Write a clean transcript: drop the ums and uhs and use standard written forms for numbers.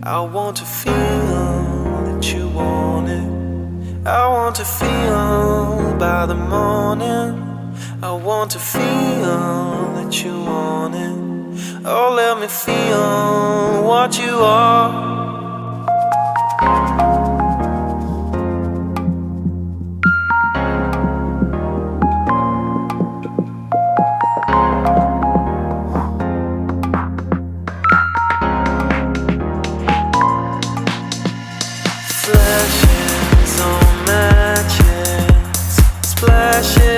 I want to feel that you want it. I want to feel by the morning. I want to feel that you want it. Oh, let me feel what you are. Flashes on matches, splashes